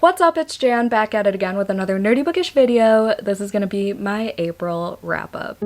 What's up, it's Jan back at it again with another nerdy bookish video. This is gonna be my April wrap up.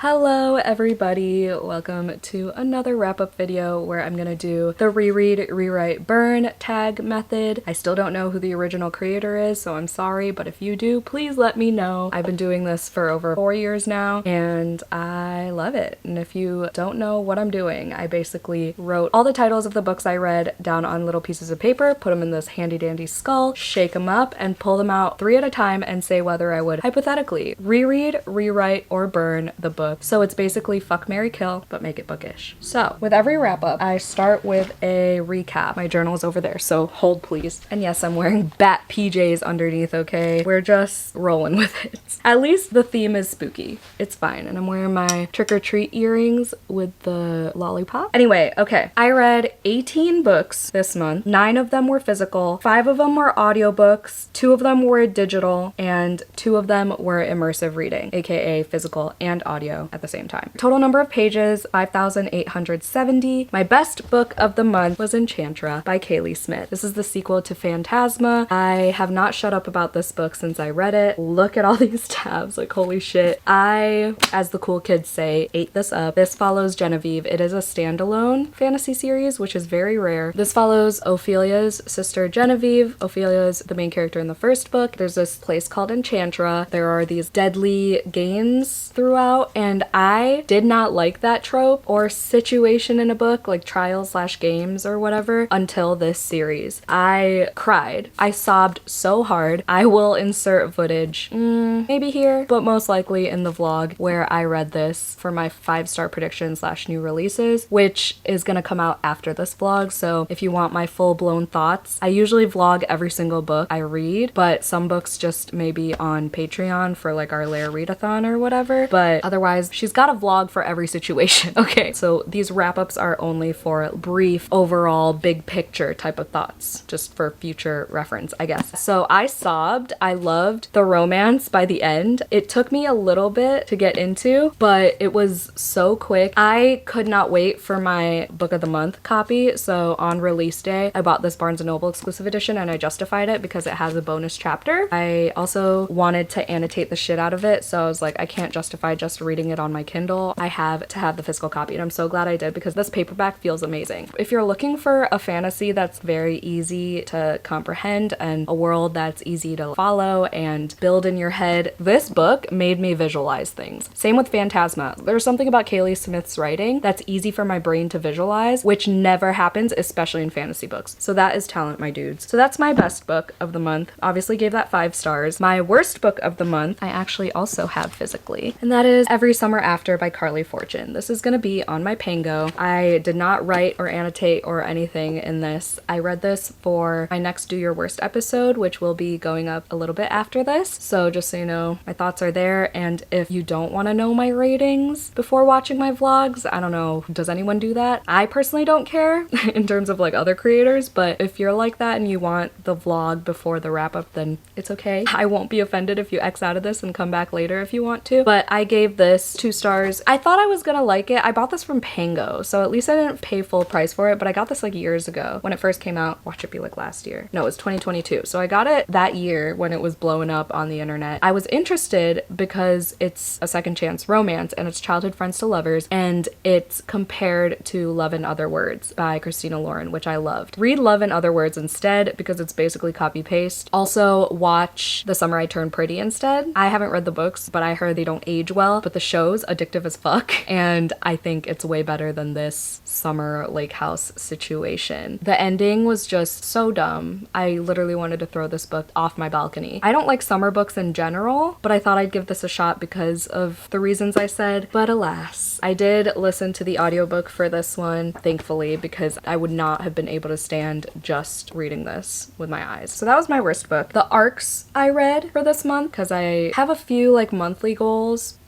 Hello everybody, welcome to another wrap-up video where I'm gonna do the reread, rewrite, burn tag method. I still don't know who the original creator is, so I'm sorry, but if you do, please let me know. I've been doing this for over 4 years now and I love it. And if you don't know what I'm doing, I basically wrote all the titles of the books I read down on little pieces of paper, put them in this handy dandy skull, shake them up, and pull them out 3 at a time and say whether I would hypothetically reread, rewrite, or burn the book. So it's basically fuck, marry, kill, but make it bookish. So with every wrap up, I start with a recap. My journal is over there, so hold please. And yes, I'm wearing bat PJs underneath, okay? We're just rolling with it. At least the theme is spooky. It's fine. And I'm wearing my trick-or-treat earrings with the lollipop. Anyway, okay. I read 18 books this month. 9 of them were physical, 5 of them were audiobooks, 2 of them were digital, and 2 of them were immersive reading, aka physical and audio at the same time. Total number of pages, 5,870. My best book of the month was Enchantra by Kaylee Smith. This is the sequel to Phantasma. I have not shut up about this book since I read it. Look at all these tabs, like holy shit. I, as the cool kids say, ate this up. This follows Genevieve. It is a standalone fantasy series, which is very rare. This follows Ophelia's sister Genevieve. Ophelia is the main character in the first book. There's this place called Enchantra. There are these deadly games throughout, and I did not like that trope or situation in a book, like trials/games or whatever, until this series. I cried. I sobbed so hard. I will insert footage, maybe here, but most likely in the vlog where I read this for my 5-star prediction/new releases, which is gonna come out after this vlog. So if you want my full-blown thoughts, I usually vlog every single book I read, but some books just maybe on Patreon for like our Lair readathon or whatever, but otherwise she's got a vlog for every situation. Okay, so these wrap-ups are only for brief, overall, big picture type of thoughts, just for future reference, I guess. So I sobbed. I loved the romance by the end. It took me a little bit to get into, but it was so quick. I could not wait for my book of the month copy, so on release day, I bought this Barnes & Noble exclusive edition and I justified it because it has a bonus chapter. I also wanted to annotate the shit out of it, so I was like, I can't justify just reading it on my Kindle. I have to have the physical copy, and I'm so glad I did because this paperback feels amazing. If you're looking for a fantasy that's very easy to comprehend and a world that's easy to follow and build in your head, this book made me visualize things. Same with Phantasma. There's something about Kaylee Smith's writing that's easy for my brain to visualize, which never happens, especially in fantasy books. So that is talent, my dudes. So that's my best book of the month. Obviously gave that 5 stars. My worst book of the month, I actually also have physically, and that is Every Summer After by Carly Fortune. This is gonna be on my Pango. I did not write or annotate or anything in this. I read this for my next Do Your Worst episode, which will be going up a little bit after this. So just so you know, my thoughts are there. And if you don't want to know my ratings before watching my vlogs, I don't know, does anyone do that? I personally don't care in terms of like other creators, but if you're like that and you want the vlog before the wrap up, then it's okay. I won't be offended if you X out of this and come back later if you want to. But I gave this 2 stars. I thought I was gonna like it. I bought this from Pango, so at least I didn't pay full price for it, but I got this like years ago when it first came out. Watch it be like last year. No, it was 2022. So I got it that year when it was blowing up on the internet. I was interested because it's a second chance romance and it's childhood friends to lovers, and it's compared to Love in Other Words by Christina Lauren, which I loved. Read Love in Other Words instead because it's basically copy paste. Also watch The Summer I Turned Pretty instead. I haven't read the books, but I heard they don't age well, but the show's addictive as fuck, and I think it's way better than this summer lake house situation. The ending was just so dumb. I literally wanted to throw this book off my balcony. I don't like summer books in general, but I thought I'd give this a shot because of the reasons I said, but alas. I did listen to the audiobook for this one, thankfully, because I would not have been able to stand just reading this with my eyes. So that was my worst book. The arcs I read for this month, because I have a few like monthly goals.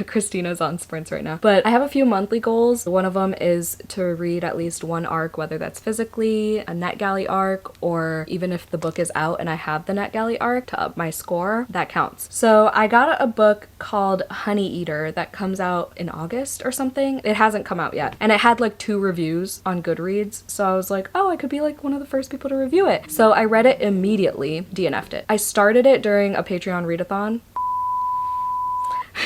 Christina's on sprints right now. But I have a few monthly goals. One of them is to read at least one arc, whether that's physically, a NetGalley arc, or even if the book is out and I have the NetGalley arc to up my score, that counts. So I got a book called Honey Eater that comes out in August or something. It hasn't come out yet. And it had like 2 reviews on Goodreads. So I was like, oh, I could be like one of the first people to review it. So I read it immediately, DNF'd it. I started it during a Patreon readathon.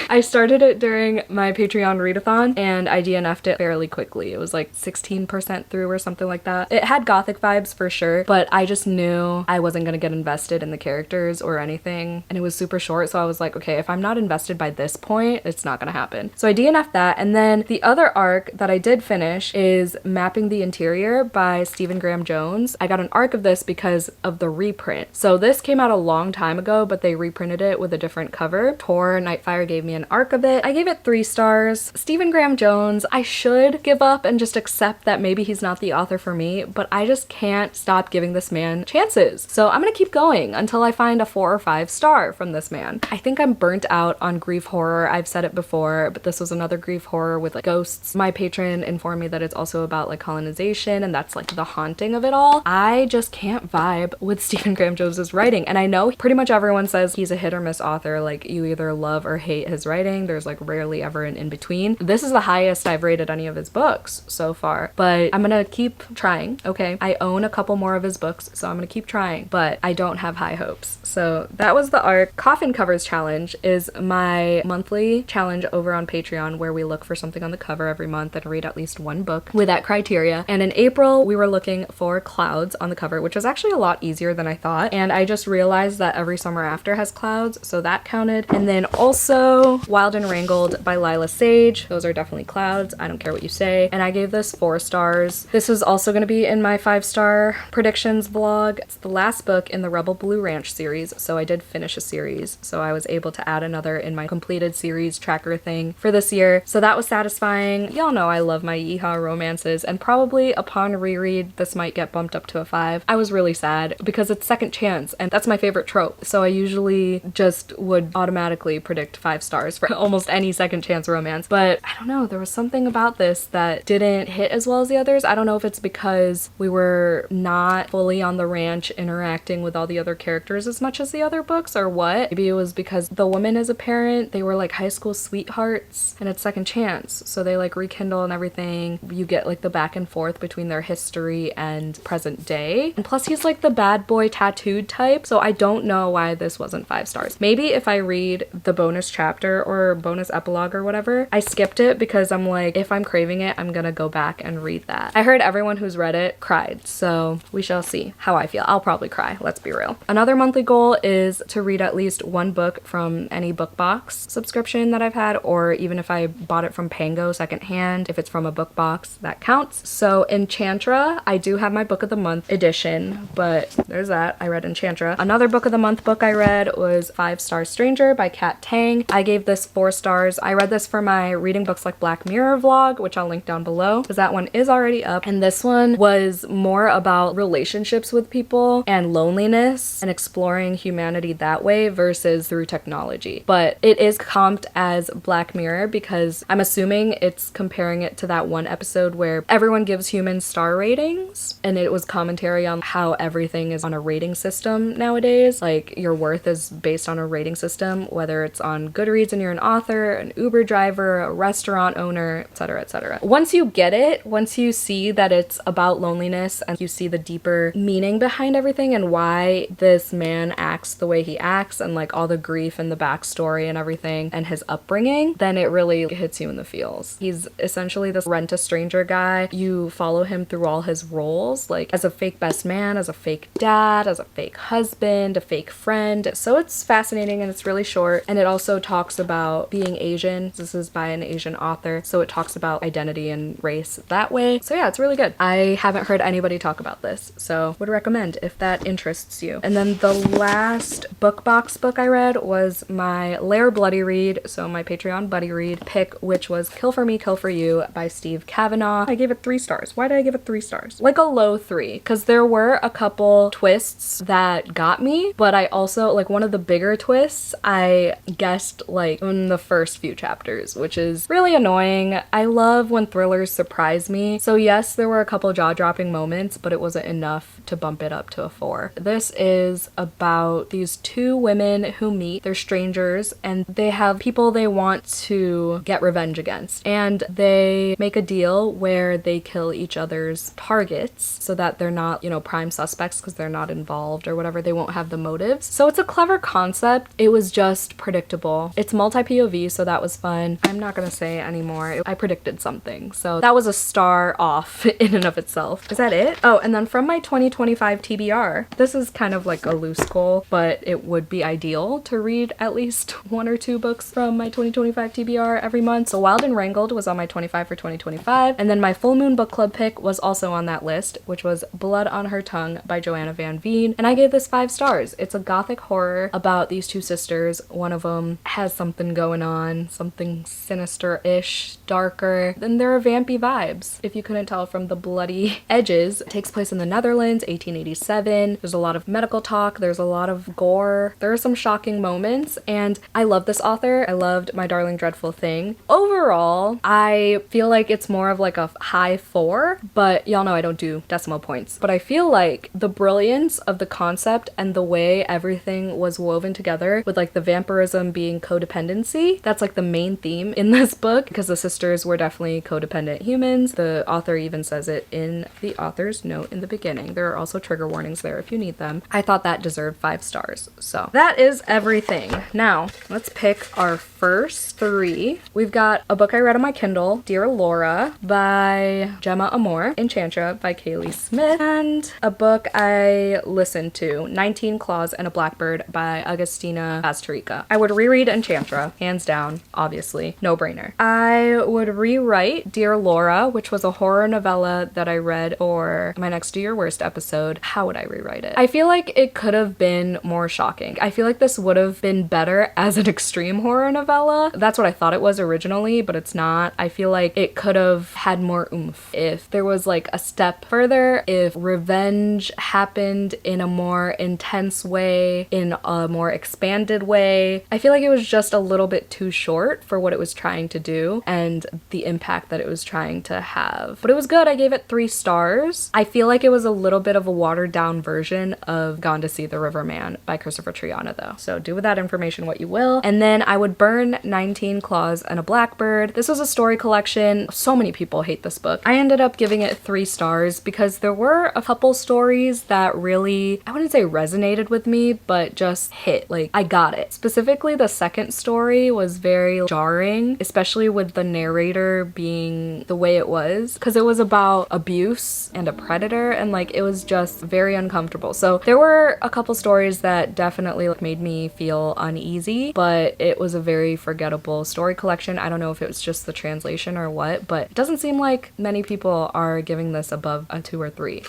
I started it during my Patreon readathon and I DNF'd it fairly quickly. It was like 16% through or something like that. It had gothic vibes for sure, but I just knew I wasn't gonna get invested in the characters or anything. And it was super short, so I was like, okay, if I'm not invested by this point, it's not gonna happen. So I DNF'd that, and then the other arc that I did finish is Mapping the Interior by Stephen Graham Jones. I got an arc of this because of the reprint. So this came out a long time ago, but they reprinted it with a different cover. Tor Nightfire gave me an arc of it. I gave it 3 stars. Stephen Graham Jones, I should give up and just accept that maybe he's not the author for me, but I just can't stop giving this man chances. So I'm gonna keep going until I find a 4 or 5 star from this man. I think I'm burnt out on grief horror. I've said it before, but this was another grief horror with like ghosts. My patron informed me that it's also about like colonization, and that's like the haunting of it all. I just can't vibe with Stephen Graham Jones's writing, and I know pretty much everyone says he's a hit or miss author. Like, you either love or hate his writing. There's like rarely ever an in between. This is the highest I've rated any of his books so far, but I'm gonna keep trying. Okay, I own a couple more of his books, so I'm gonna keep trying, but I don't have high hopes. So that was the arc. Coffin Covers Challenge is my monthly challenge over on Patreon, where we look for something on the cover every month and read at least 1 book with that criteria. And in April we were looking for clouds on the cover, which was actually a lot easier than I thought, and I just realized that Every Summer After has clouds, so that counted. And then also Wild and Wrangled by Lila Sage. Those are definitely clouds. I don't care what you say. And I gave this 4 stars. This is also going to be in my 5-star predictions vlog. It's the last book in the Rebel Blue Ranch series, so I did finish a series, so I was able to add another in my completed series tracker thing for this year. So that was satisfying. Y'all know I love my yeehaw romances, and probably upon reread this might get bumped up to a 5. I was really sad because it's second chance, and that's my favorite trope, so I usually just would automatically predict 5 stars for almost any second chance romance. But I don't know, there was something about this that didn't hit as well as the others. I don't know if it's because we were not fully on the ranch interacting with all the other characters as much as the other books, or what. Maybe it was because the woman is a parent, they were like high school sweethearts, and it's second chance, so they like rekindle and everything. You get like the back and forth between their history and present day, and plus he's like the bad boy tattooed type, so I don't know why this wasn't 5 stars. Maybe if I read the bonus chapter or bonus epilogue or whatever. I skipped it because I'm like, if I'm craving it, I'm gonna go back and read that. I heard everyone who's read it cried, so we shall see how I feel. I'll probably cry, let's be real. Another monthly goal is to read at least 1 book from any book box subscription that I've had, or even if I bought it from Pango secondhand, if it's from a book box, that counts. So Enchantra, I do have my book of the month edition, but there's that. I read Enchantra. Another book of the month book I read was 5 Star Stranger by Kat Tang. I gave this 4 stars. I read this for my Reading Books Like Black Mirror vlog, which I'll link down below, because that one is already up. And this one was more about relationships with people and loneliness and exploring humanity that way versus through technology. But it is comped as Black Mirror because I'm assuming it's comparing it to that one episode where everyone gives humans star ratings, and it was commentary on how everything is on a rating system nowadays. Like, your worth is based on a rating system, whether it's on Goodreads and you're an author, an Uber driver, a restaurant owner, etc., etc. Once you get it, once you see that it's about loneliness and you see the deeper meaning behind everything and why this man acts the way he acts and like all the grief and the backstory and everything and his upbringing, then it really hits you in the feels. He's essentially this rent-a-stranger guy. You follow him through all his roles, like as a fake best man, as a fake dad, as a fake husband, a fake friend. So it's fascinating and it's really short, and it also talks about being Asian. This is by an Asian author, so it talks about identity and race that way. So yeah, it's really good. I haven't heard anybody talk about this, so would recommend if that interests you. And then the last book box book I read was my Lair Bloody Read, so my Patreon buddy read pick, which was Kill for Me, Kill for You by Steve Kavanaugh. I gave it 3 stars. Why did I give it 3 stars? Like a low 3, because there were a couple twists that got me, but I also, like, one of the bigger twists, I guessed like like in the first few chapters, which is really annoying. I love when thrillers surprise me. So yes, there were a couple jaw-dropping moments, but it wasn't enough to bump it up to a 4. This is about these two women who meet. They're strangers and they have people they want to get revenge against. And they make a deal where they kill each other's targets so that they're not, you know, prime suspects because they're not involved or whatever. They won't have the motives. So it's a clever concept. It was just predictable. It's multi-POV, so that was fun. I'm not gonna say anymore. I predicted something. So that was a star off in and of itself. Is that it? Oh, and then from my 2025 TBR, this is kind of like a loose goal, but it would be ideal to read at least 1 or 2 books from my 2025 TBR every month. So Wild and Wrangled was on my 25 for 2025. And then my Full Moon Book Club pick was also on that list, which was Blood on Her Tongue by Joanna Van Veen. And I gave this 5 stars. It's a gothic horror about these two sisters. One of them has something going on, something sinister-ish, darker. Then there are vampy vibes, if you couldn't tell from the bloody edges. It takes place in the Netherlands, 1887. There's a lot of medical talk. There's a lot of gore. There are some shocking moments, and I love this author. I loved My Darling Dreadful Thing. Overall, I feel like it's more of like a high 4, but y'all know I don't do decimal points. But I feel like the brilliance of the concept and the way everything was woven together with like the vampirism being codependency, that's like the main theme in this book because the sisters were definitely codependent humans. The author even says it in the author's note in the beginning. There are also trigger warnings there if you need them. I thought that deserved 5 stars. So that is everything. Now let's pick our first 3. We've got a book I read on my Kindle, Dear Laura by Gemma Amor, Enchantra by Kaylee Smith, and a book I listened to, 19 Claws and a Blackbird by Agustina Pastorica. I would reread Enchantra, hands down, obviously, no brainer. I would rewrite Dear Laura, which was a horror novella that I read for my next Do Your Worst episode. How would I rewrite it? I feel like it could have been more shocking. I feel like this would have been better as an extreme horror novella. That's what I thought it was originally, but it's not. I feel like it could have had more oomph if there was like a step further, if revenge happened in a more intense way, in a more expanded way. I feel like it was just a little bit too short for what it was trying to do and the impact that it was trying to have. But it was good. I gave it 3 stars. I feel like it was a little bit of a watered down version of Gone to See the Riverman by Christopher Triana though. So do with that information what you will. And then I would burn 19 Claws and a Blackbird. This was a story collection. So many people hate this book. I ended up giving it 3 stars because there were a couple stories that really, I wouldn't say resonated with me, but just hit. Like, I got it. Specifically, the second story was very jarring, especially with the narrator being the way it was, because it was about abuse and a predator, and like it was just very uncomfortable. So there were a couple stories that definitely like, made me feel uneasy, but it was a very forgettable story collection. I don't know if it was just the translation or what, but it doesn't seem like many people are giving this above a 2 or 3.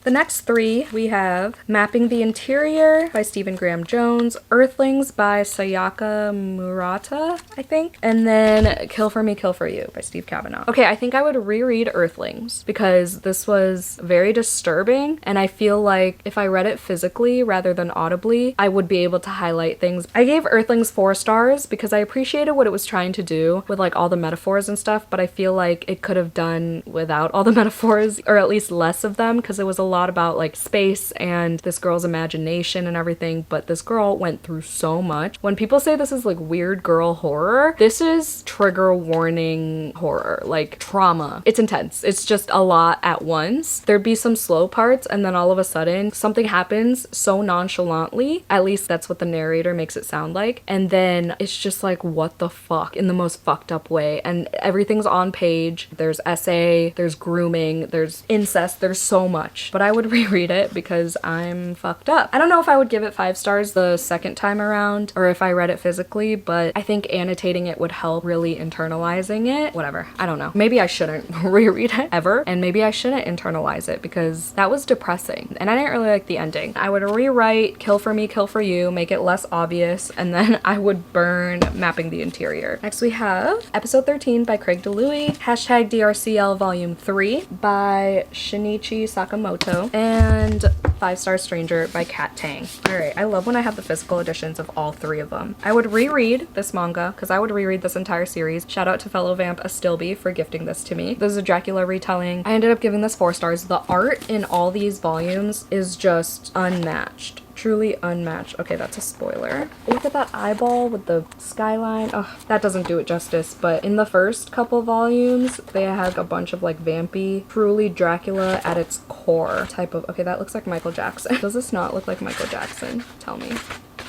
The next 3, we have Mapping the Interior by Stephen Graham Jones, Earthlings by Sayaka Murata, I think, and then Kill for Me, Kill for You by Steve Kavanaugh. Okay, I think I would reread Earthlings because this was very disturbing, and I feel like if I read it physically rather than audibly, I would be able to highlight things. I gave Earthlings 4 stars because I appreciated what it was trying to do with like all the metaphors and stuff, but I feel like it could have done without all the metaphors, or at least less of them, because it was a lot about like space and this girl's imagination and everything, but this girl went through so much. When people say this is like weird girl horror, this is trigger warning horror, like trauma. It's intense. It's just a lot at once. There'd be some slow parts and then all of a sudden something happens so nonchalantly, at least that's what the narrator makes it sound like, and then it's just like what the fuck in the most fucked up way, and everything's on page. There's essay, there's grooming, there's incest, there's so much. But I would reread it because I'm fucked up. I don't know if I would give it 5 stars the second time around or if I read it physically, but I think annotating it would help really internalizing it. Whatever. I don't know. Maybe I shouldn't reread it ever, and maybe I shouldn't internalize it because that was depressing and I didn't really like the ending. I would rewrite Kill for Me, Kill for You, make it less obvious, and then I would burn Mapping the Interior. Next we have Episode 13 by Craig DeLuey, #DRCL Volume 3 by Shinichi Sakamoto, Nagato, and 5-Star Stranger by Kat Tang. Alright, I love when I have the physical editions of all 3 of them. I would reread this manga, because I would reread this entire series. Shout out to fellow vamp Astilby for gifting this to me. This is a Dracula retelling. I ended up giving this 4 stars. The art in all these volumes is just unmatched. Truly unmatched. Okay, that's a spoiler. Look at that eyeball with the skyline. Oh, that doesn't do it justice, but in the first couple volumes, they had a bunch of like vampy, truly Dracula at its core type of, okay, that looks like Michael Jackson. Does this not look like Michael Jackson? Tell me.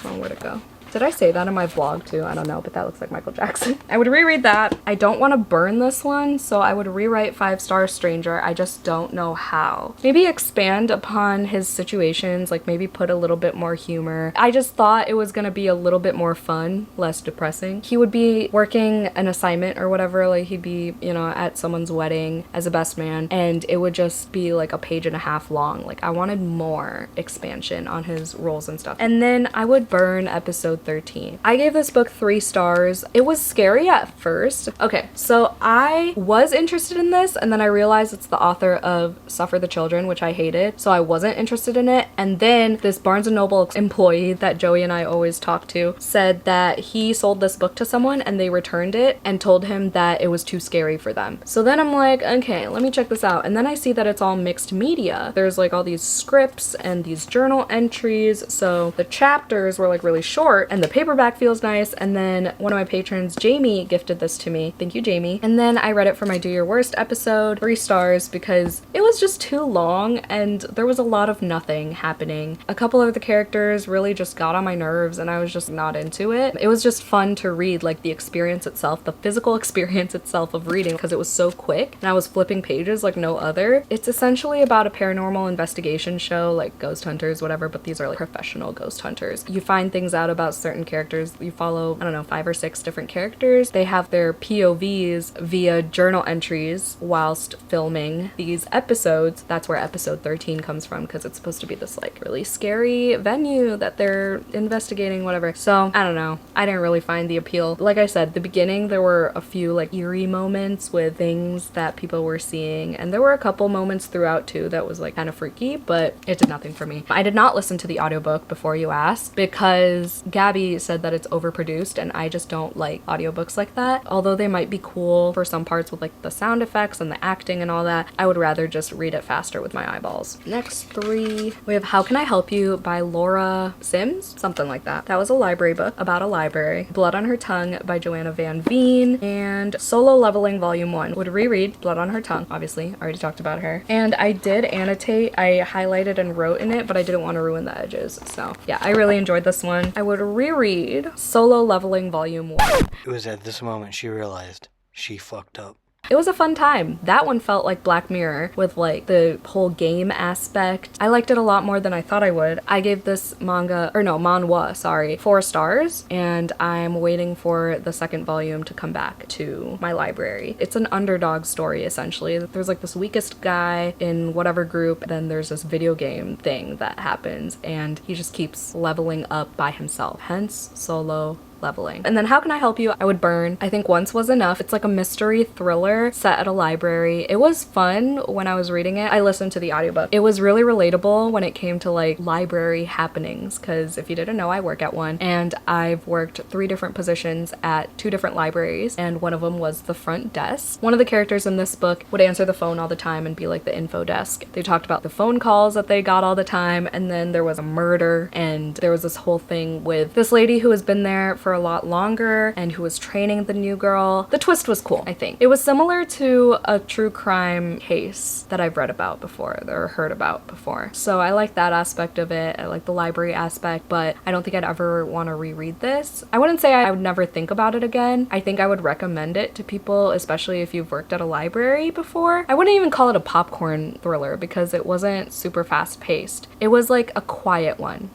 Oh, where'd it go? Did I say that in my vlog too? I don't know, but that looks like Michael Jackson. I would reread that. I don't want to burn this one, so I would rewrite 5-Star Stranger. I just don't know how. Maybe expand upon his situations, like maybe put a little bit more humor. I just thought it was gonna be a little bit more fun, less depressing. He would be working an assignment or whatever, like he'd be, you know, at someone's wedding as a best man, and it would just be like a page and a half long. Like I wanted more expansion on his roles and stuff. And then I would burn episode 13. I gave this book 3 stars. It was scary at first. Okay, so I was interested in this, and then I realized it's the author of Suffer the Children, which I hated, so I wasn't interested in it. And then this Barnes & Noble employee that Joey and I always talk to said that he sold this book to someone and they returned it and told him that it was too scary for them. So then I'm like, okay, let me check this out. And then I see that it's all mixed media. There's like all these scripts and these journal entries, so the chapters were like really short, and the paperback feels nice. And then one of my patrons, Jamie, gifted this to me. Thank you, Jamie. And then I read it for my Do Your Worst episode, 3 stars, because it was just too long and there was a lot of nothing happening. A couple of the characters really just got on my nerves and I was just not into it. It was just fun to read, like the experience itself, the physical experience itself of reading, because it was so quick and I was flipping pages like no other. It's essentially about a paranormal investigation show, like ghost hunters, whatever, but these are like professional ghost hunters. You find things out about certain characters. You follow, I don't know, 5 or 6 different characters. They have their POVs via journal entries whilst filming these episodes. That's where episode 13 comes from, because it's supposed to be this like really scary venue that they're investigating, whatever. So I don't know. I didn't really find the appeal. Like I said, the beginning there were a few like eerie moments with things that people were seeing, and there were a couple moments throughout too that was like kind of freaky, but it did nothing for me. I did not listen to the audiobook before you asked, because Gabby said that it's overproduced and I just don't like audiobooks like that. Although they might be cool for some parts with like the sound effects and the acting and all that, I would rather just read it faster with my eyeballs. Next 3, we have How Can I Help You by Laura Sims? Something like that. That was a library book about a library. Blood on Her Tongue by Joanna Van Veen, and Solo Leveling Volume 1. Would reread Blood on Her Tongue, obviously. I already talked about her. And I did annotate. I highlighted and wrote in it, but I didn't want to ruin the edges. So yeah, I really enjoyed this one. I would reread Solo Leveling Volume 1. It was at this moment she realized she fucked up. It was a fun time. That one felt like Black Mirror with like the whole game aspect. I liked it a lot more than I thought I would. I gave this manhwa, sorry, 4 stars, and I'm waiting for the 2nd volume to come back to my library. It's an underdog story, essentially. There's like this weakest guy in whatever group, then there's this video game thing that happens, and he just keeps leveling up by himself. Hence, Solo Leveling. And then How Can I Help You? I would burn. I think Once Was Enough. It's like a mystery thriller set at a library. It was fun when I was reading it. I listened to the audiobook. It was really relatable when it came to like library happenings, because if you didn't know, I work at one, and I've worked 3 different positions at 2 different libraries, and one of them was the front desk. One of the characters in this book would answer the phone all the time and be like the info desk. They talked about the phone calls that they got all the time, and then there was a murder, and there was this whole thing with this lady who has been there for a lot longer and who was training the new girl. The twist was cool, I think. It was similar to a true crime case that I've read about before or heard about before. So I like that aspect of it. I like the library aspect, but I don't think I'd ever want to reread this. I wouldn't say I would never think about it again. I think I would recommend it to people, especially if you've worked at a library before. I wouldn't even call it a popcorn thriller because it wasn't super fast paced. It was like a quiet one.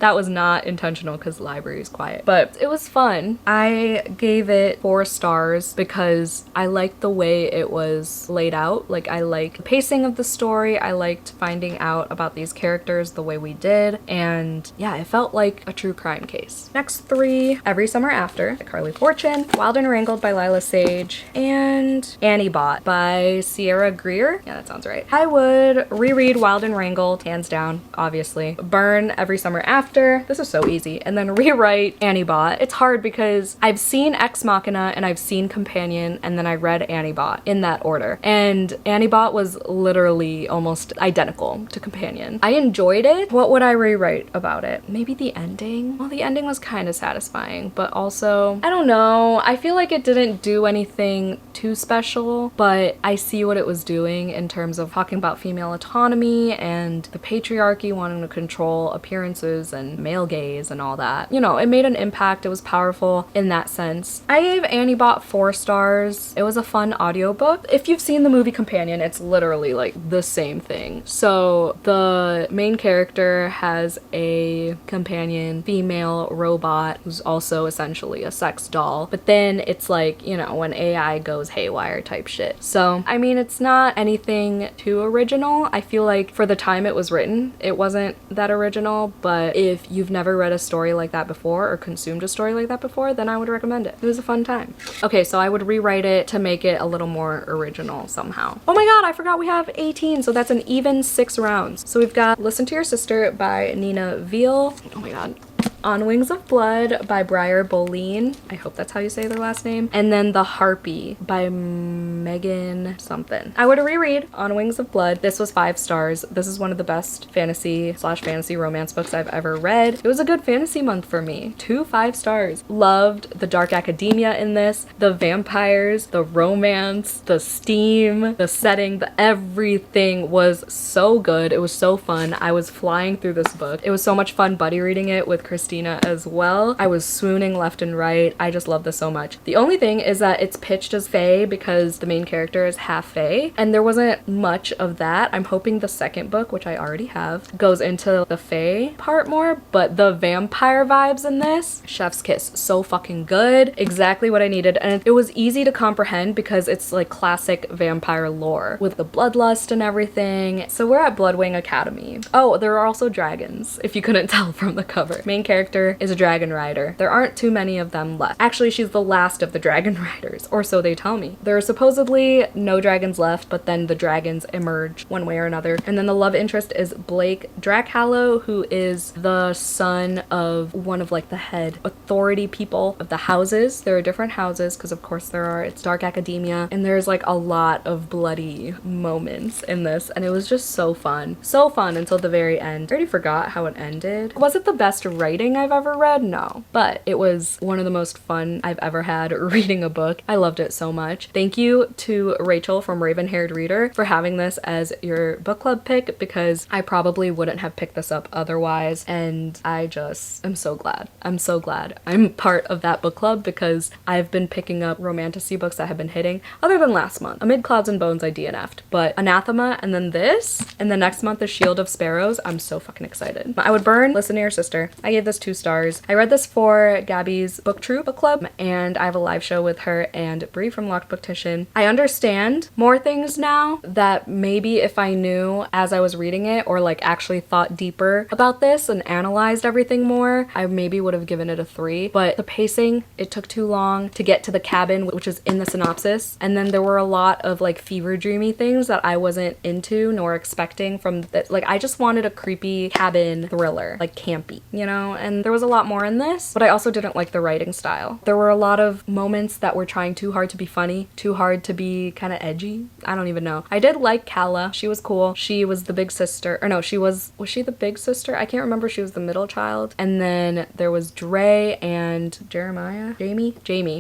That was not intentional because the library is quiet, but it was fun. I gave it 4 stars because I liked the way it was laid out. Like, I liked the pacing of the story. I liked finding out about these characters the way we did. And yeah, it felt like a true crime case. Next 3, Every Summer After by Carly Fortune, Wild and Wrangled by Lila Sage, and Annie Bot by Sierra Greer. Yeah, that sounds right. I would reread Wild and Wrangled, hands down, obviously. Burn Every Summer After. This is so easy. And then rewrite Annie Bot. It's hard because I've seen Ex Machina and I've seen Companion, and then I read Annie Bot in that order. And Annie Bot was literally almost identical to Companion. I enjoyed it. What would I rewrite about it? Maybe the ending? Well, the ending was kind of satisfying, but also, I don't know. I feel like it didn't do anything too special, but I see what it was doing in terms of talking about female autonomy and the patriarchy wanting to control appearances and male gaze and all that. You know, it made an impact. It was powerful in that sense. I gave Annie Bot 4 stars. It was a fun audiobook. If you've seen the movie Companion, it's literally like the same thing. So the main character has a companion female robot who's also essentially a sex doll, but then it's like, you know, when AI goes haywire type shit. So I mean, it's not anything too original. I feel like for the time it was written, it wasn't that original, but if you've never read a story like that before or consumed a story like that before, then I would recommend it. It was a fun time. Okay, so I would rewrite it to make it a little more original somehow. Oh my god, I forgot we have 18, so that's an even 6 rounds. So we've got Listen to Your Sister by Nina Veal. Oh my god. On Wings of Blood by Briar Boleen. I hope that's how you say their last name. And then The Harpy by Megan something. I would reread On Wings of Blood. This was 5 stars. This is one of the best fantasy/fantasy romance books I've ever read. It was a good fantasy month for me. 2 5 stars. Loved the dark academia in this, the vampires, the romance, the steam, the setting, the everything was so good. It was so fun. I was flying through this book. It was so much fun buddy reading it with Christina as well. I was swooning left and right. I just love this so much. The only thing is that it's pitched as fae because the main character is half fae, and there wasn't much of that. I'm hoping the second book, which I already have, goes into the fae part more, but the vampire vibes in this, chef's kiss, so fucking good. Exactly what I needed, and it was easy to comprehend because it's like classic vampire lore with the bloodlust and everything. So we're at Bloodwing Academy. Oh, there are also dragons, if you couldn't tell from the cover. Main character is a dragon rider. There aren't too many of them left. Actually, she's the last of the dragon riders, or so they tell me. There are supposedly no dragons left, but then the dragons emerge one way or another. And then the love interest is Blake Drackhallow, who is the son of one of like the head authority people of the houses. There are different houses because of course there are. It's dark academia, and there's like a lot of bloody moments in this, and it was just so fun. So fun until the very end. I already forgot how it ended. Was it the best writing I've ever read? No, but it was one of the most fun I've ever had reading a book. I loved it so much. Thank you to Rachel from Raven Haired Reader for having this as your book club pick, because I probably wouldn't have picked this up otherwise, and I just am so glad. I'm so glad I'm part of that book club because I've been picking up romantasy books that have been hitting, other than last month. Amid Clouds and Bones I DNF'd, but Anathema and then this, and the next month is Shield of Sparrows. I'm so fucking excited. I would burn Listen to Your Sister. I gave this 2 stars. I read this for Gabby's Booktube book club, and I have a live show with her and Brie from Locked Booktition. I understand more things now that maybe if I knew as I was reading it, or like actually thought deeper about this and analyzed everything more, I maybe would have given it a 3. But the pacing, it took too long to get to the cabin, which is in the synopsis, and then there were a lot of like fever dreamy things that I wasn't into nor expecting from the, like I just wanted a creepy cabin thriller, like campy, you know, and there was a lot more in this, but I also didn't like the writing style. There were a lot of moments that were trying too hard to be funny, too hard to be kind of edgy. I don't even know. I did like Kala. She was cool. She was the big sister, or no, was she the big sister? I can't remember. She was the middle child. And then there was Dre and Jamie.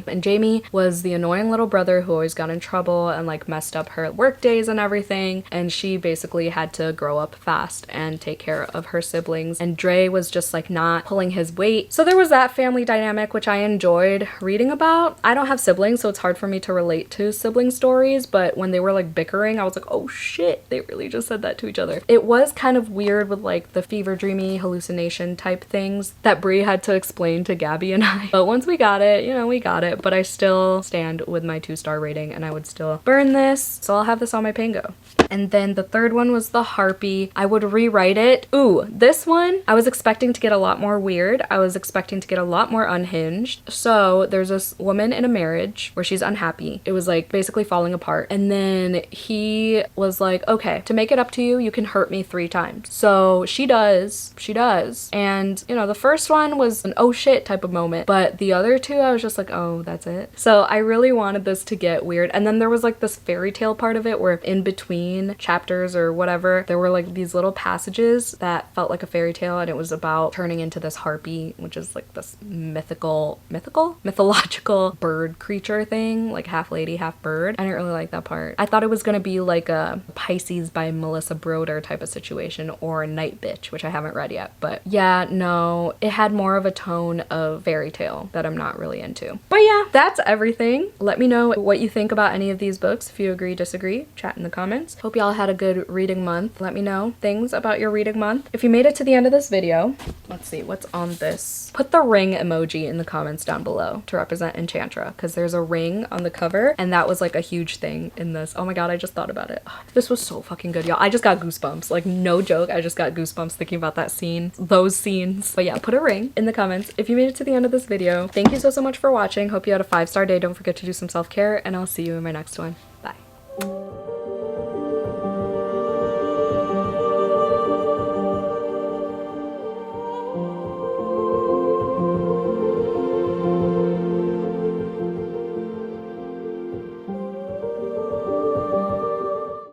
And Jamie was the annoying little brother who always got in trouble and like messed up her work days and everything, and she basically had to grow up fast and take care of her siblings. And Dre was just like not pulling his weight. So there was that family dynamic, which I enjoyed reading about. I don't have siblings, so it's hard for me to relate to sibling stories, but when they were like bickering, I was like, oh shit, they really just said that to each other. It was kind of weird with like the fever dreamy hallucination type things that Brie had to explain to Gabby and I. But once we got it, you know, we got it. But I still stand with my 2-star rating and I would still burn this. So I'll have this on my Pango. And then the third one was the Harpy. I would rewrite it. Ooh, this one, I was expecting to get a lot more weird. I was expecting to get a lot more unhinged. So there's this woman in a marriage where she's unhappy. It was like basically falling apart. And then he was like, okay, to make it up to you, you can hurt me 3 times. So she does. And you know, the first one was an oh shit type of moment, but the other 2, I was just like, oh, that's it. So I really wanted this to get weird. And then there was like this fairy tale part of it where in between chapters or whatever, there were like these little passages that felt like a fairy tale, and it was about turning into this harpy, which is like this mythological bird creature thing, like half lady, half bird. I didn't really like that part. I thought it was gonna be like a Pisces by Melissa Broder type of situation, or Night Bitch, which I haven't read yet. But yeah, no, it had more of a tone of fairy tale that I'm not really into. But yeah, that's everything. Let me know what you think about any of these books. If you agree, disagree, chat in the comments. Hope y'all had a good reading month. Let me know things about your reading month. If you made it to the end of this video, let's see what's on this. Put the ring emoji in the comments down below to represent Enchantra, because there's a ring on the cover and that was like a huge thing in this. Oh my god, I just thought about it. This was so fucking good, y'all. I just got goosebumps. Like, no joke, I just got goosebumps thinking about that scene, those scenes. But yeah, put a ring in the comments if you made it to the end of this video. Thank you so much for watching. Hope you had a 5-star day. Don't forget to do some self-care, and I'll see you in my next one. Bye.